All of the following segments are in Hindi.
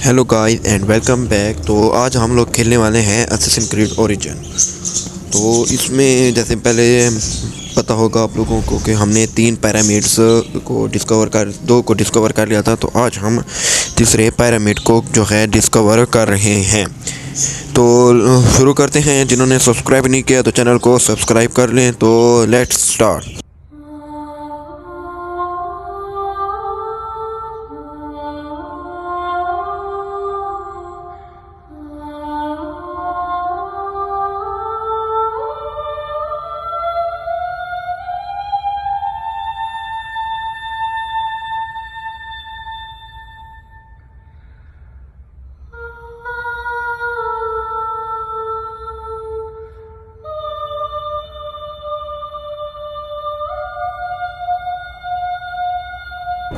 Hello guys and welcome back. तो आज हम लोग खेलने वाले हैं असैसिन क्रीड ओरिजिन। तो इसमें जैसे पहले पता होगा आप लोगों को कि हमने 3 पिरामिड्स को दो को डिस्कवर कर लिया था। तो आज हम तीसरे पिरामिड को जो है डिस्कवर कर रहे हैं। तो शुरू करते हैं। जिन्होंने सब्सक्राइब नहीं किया तो चैनल को सब्सक्राइब कर लें। तो लेट्स स्टार्ट।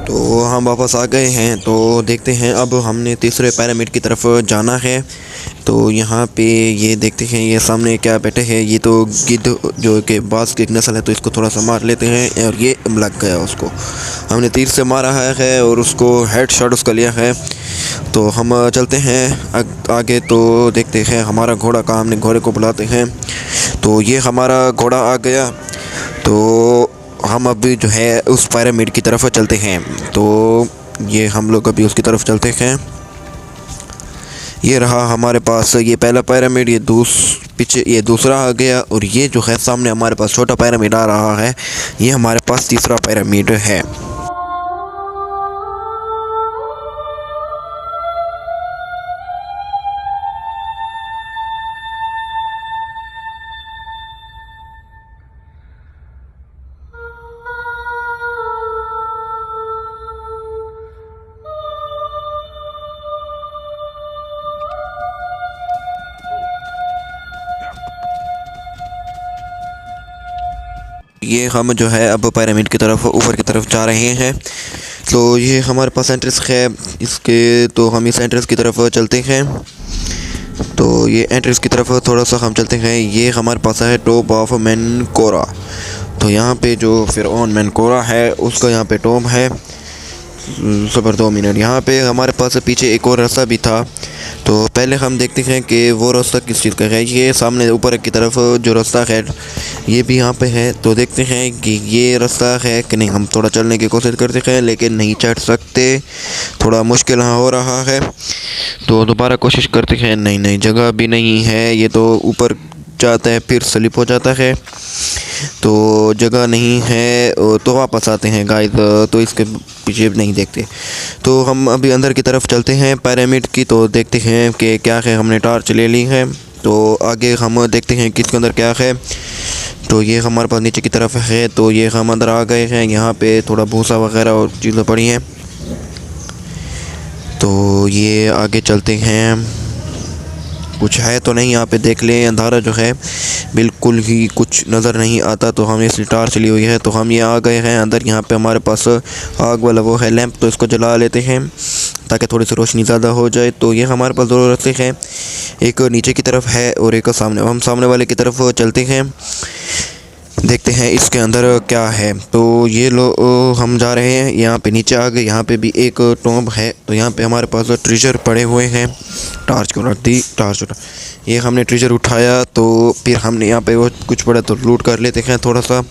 तो हम वापस आ गए हैं। तो देखते हैं अब हमने तीसरे पिरामिड की तरफ जाना है। तो यहाँ पे ये देखते हैं ये सामने क्या बैठे हैं। ये तो गिद्ध जो कि बाज की एक नस्ल है। तो इसको थोड़ा सा मार लेते हैं और ये लग गया उसको। हमने तीर से मारा है और उसको हेड शॉट उसका लिया है। तो हम चलते हैं आगे। तो देखते हैं हमारा घोड़ा कहाँ। हमने घोड़े को बुलाते हैं। तो ये हमारा घोड़ा आ गया। तो हम अभी जो है उस पिरामिड की तरफ चलते हैं। तो ये हम लोग अभी उसकी तरफ चलते हैं। ये रहा हमारे पास ये पहला पिरामिड। ये पीछे ये दूसरा आ गया। और ये जो है सामने हमारे पास छोटा पिरामिड आ रहा है। ये हमारे पास तीसरा पिरामिड है। ये हम जो है अब पिरामिड की तरफ ऊपर की तरफ जा रहे हैं। तो ये हमारे पास एंट्रेंस है इसके। तो हम इस एंट्रेंस की तरफ चलते हैं। तो ये एंट्रेंस की तरफ थोड़ा सा हम चलते हैं। ये हमारे पास है टॉप ऑफ मेनकोरा। तो यहाँ पे जो फिरौन मेनकोरा है उसका यहाँ पे टॉप है। सबर 2 मिनट। यहाँ पे हमारे पास पीछे एक और रास्ता भी था। तो पहले हम देखते हैं कि वो रास्ता किस चीज़ का है। ये सामने ऊपर की तरफ जो रास्ता है ये भी यहाँ पे है। तो देखते हैं कि ये रास्ता है कि नहीं। हम थोड़ा चलने की कोशिश करते हैं लेकिन नहीं चढ़ सकते। थोड़ा मुश्किल हो रहा है। तो दोबारा कोशिश करते हैं। नहीं जगह भी नहीं है। ये तो ऊपर जाता है फिर स्लिप हो जाता है। तो जगह नहीं है तो वापस आते हैं गाइस। तो इसके पीछे नहीं देखते। तो हम अभी अंदर की तरफ चलते हैं पिरामिड की। तो देखते हैं कि क्या है। हमने टॉर्च ले ली है। तो आगे हम देखते हैं कि इसके अंदर क्या है। तो ये हमारे पास नीचे की तरफ है। तो ये हम अंदर आ गए हैं। यहाँ पे थोड़ा भूसा वगैरह और चीज़ें पड़ी हैं। तो ये आगे चलते हैं। कुछ है तो नहीं यहाँ पे देख लें। अंधारा जो है बिल्कुल ही कुछ नज़र नहीं आता। तो हमने इसलिए टॉर्च ली हुई है। तो हम ये आ गए हैं अंदर। यहाँ पे हमारे पास आग वाला वो है लैंप। तो इसको जला लेते हैं ताकि थोड़ी सी रोशनी ज़्यादा हो जाए। तो ये हमारे पास 2 रास्ते हैं। एक नीचे की तरफ है और एक सामने। हम सामने वाले की तरफ चलते हैं। देखते हैं इसके अंदर क्या है। तो ये हम जा रहे हैं। यहाँ पे नीचे आ गए। यहाँ पे भी एक टॉम्ब है। तो यहाँ पे हमारे पास ट्रेजर पड़े हुए हैं। टॉर्च को रख दी। ये हमने ट्रेजर उठाया। तो फिर हमने यहाँ पे वो कुछ पड़ा तो लूट कर लेते हैं थोड़ा सा।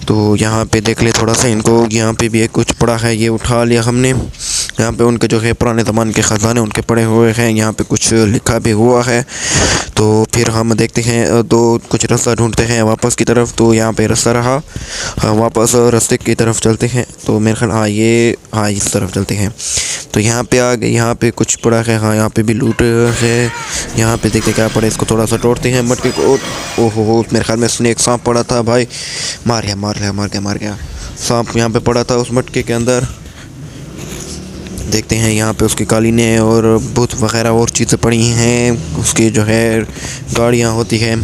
तो यहाँ पे देख ले थोड़ा सा इनको। यहाँ पे भी एक कुछ पड़ा है ये उठा लिया हमने। यहाँ पे उनके जो है पुराने ज़माने के ख़जाने उनके पड़े हुए हैं। यहाँ पे कुछ लिखा भी हुआ है। तो फिर हम देखते हैं तो कुछ रास्ता ढूंढते हैं वापस की तरफ। तो यहाँ पे रास्ता रहा। हम वापस रास्ते की तरफ चलते हैं। तो मेरे ख्याल हाँ इस तरफ चलते हैं। तो यहाँ पे आ गए। यहाँ पे कुछ पड़ा है। हाँ यहाँ पे भी लूट है। यहाँ पे देखते क्या पड़ा। इसको थोड़ा सा तोड़ते हैं मटके को। ओहो मेरे ख्याल में स्नेक सांप पड़ा था भाई। मार गया सांप यहाँ पे पड़ा था उस मटके के अंदर। देखते हैं यहाँ पे उसकी कालीनें और बुत वगैरह और चीज़ें पड़ी हैं। उसकी जो है गाड़ियाँ होती हैं,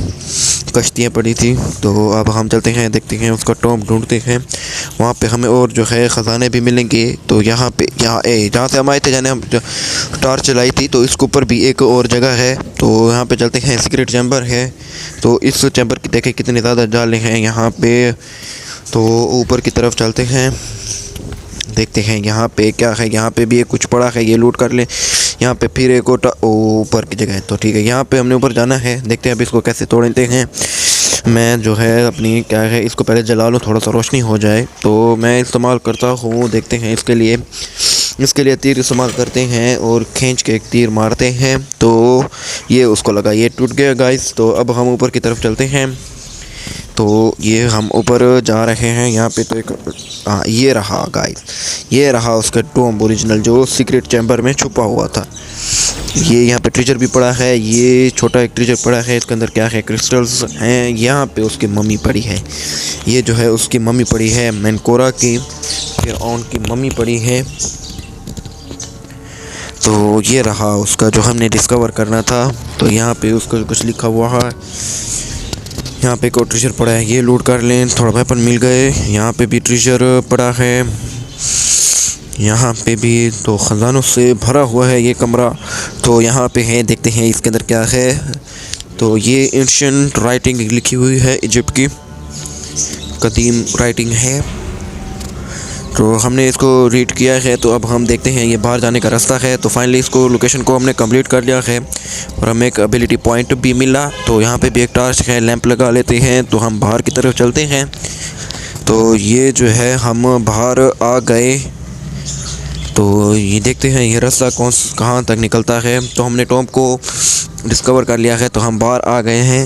कश्तियाँ पड़ी थी। तो अब हम चलते हैं, देखते हैं उसका टॉम्ब ढूंढते हैं। वहाँ पे हमें और जो है ख़जाने भी मिलेंगे। तो यहाँ जहाँ से हम आए थे, जाने हम टॉर्च चलाई थी, तो इसके ऊपर भी एक और जगह है। तो यहाँ पे चलते हैं, सीक्रेट चैम्बर है। तो इस चैम्बर की देखें कितने ज़्यादा जाले हैं यहाँ पे। तो ऊपर की तरफ चलते हैं, देखते हैं यहाँ पे क्या है। यहाँ पे भी एक कुछ पड़ा है, ये लूट कर ले। यहाँ पे फिर एक और ऊपर की जगह है, तो ठीक है यहाँ पे हमने ऊपर जाना है। देखते हैं अब इसको कैसे तोड़ते हैं। मैं जो है अपनी क्या है इसको पहले जला लूँ, थोड़ा सा रोशनी हो जाए। तो मैं इस्तेमाल करता हूँ, देखते हैं इसके लिए तीर इस्तेमाल करते हैं और खींच के एक तीर मारते हैं। तो ये उसको लगा, ये टूट गया गाइस। तो अब हम ऊपर की तरफ चलते हैं। तो ये हम ऊपर जा रहे हैं। यहाँ पे तो एक ये रहा गाइस, ये रहा उसका टॉम्ब ओरिजिनल जो सीक्रेट चैम्बर में छुपा हुआ था। ये यहाँ पे ट्रेजर भी पड़ा है, ये छोटा एक ट्रेजर पड़ा है, इसके अंदर क्या है क्रिस्टल्स हैं। यहाँ पे उसकी मम्मी पड़ी है, ये जो है उसकी मम्मी पड़ी है मेनकोरा की, फिर ऑन की मम्मी पड़ी है। तो ये रहा उसका जो हमने डिस्कवर करना था। तो यहाँ पे उसका कुछ लिखा हुआ है। यहाँ पे एक और ट्रेजर पड़ा है, ये लूट कर लें, थोड़ा वेपन मिल गए। यहाँ पे भी ट्रेजर पड़ा है, यहाँ पे भी तो ख़जानों से भरा हुआ है ये कमरा। तो यहाँ पे है, देखते हैं इसके अंदर क्या है। तो ये एंशिएंट राइटिंग लिखी हुई है, इजिप्ट की कदीम राइटिंग है। तो हमने इसको रीड किया है। तो अब हम देखते हैं ये बाहर जाने का रास्ता है। तो फाइनली इसको लोकेशन को हमने कंप्लीट कर लिया है और हमें एक एबिलिटी पॉइंट भी मिला। तो यहाँ पे भी एक टार्च है, लैंप लगा लेते हैं। तो हम बाहर की तरफ चलते हैं। तो ये जो है हम बाहर आ गए। तो ये देखते हैं ये रास्ता कहाँ तक निकलता है। तो हमने टॉम्ब को डिस्कवर कर लिया है, तो हम बाहर आ गए हैं।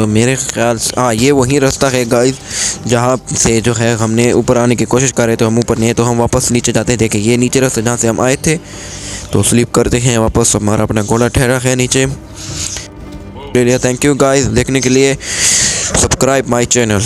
मेरे ख्याल से ये वही रास्ता है गाइस, जहाँ से जो है हमने ऊपर आने की कोशिश कर रहे थे। हम ऊपर नहीं, तो हम वापस नीचे जाते हैं। देखें ये नीचे रास्ता जहाँ से हम आए थे। तो स्लीप करते हैं वापस, हमारा अपना घोड़ा ठहरा है नीचे। थैंक यू गाइस देखने के लिए। Subscribe my channel.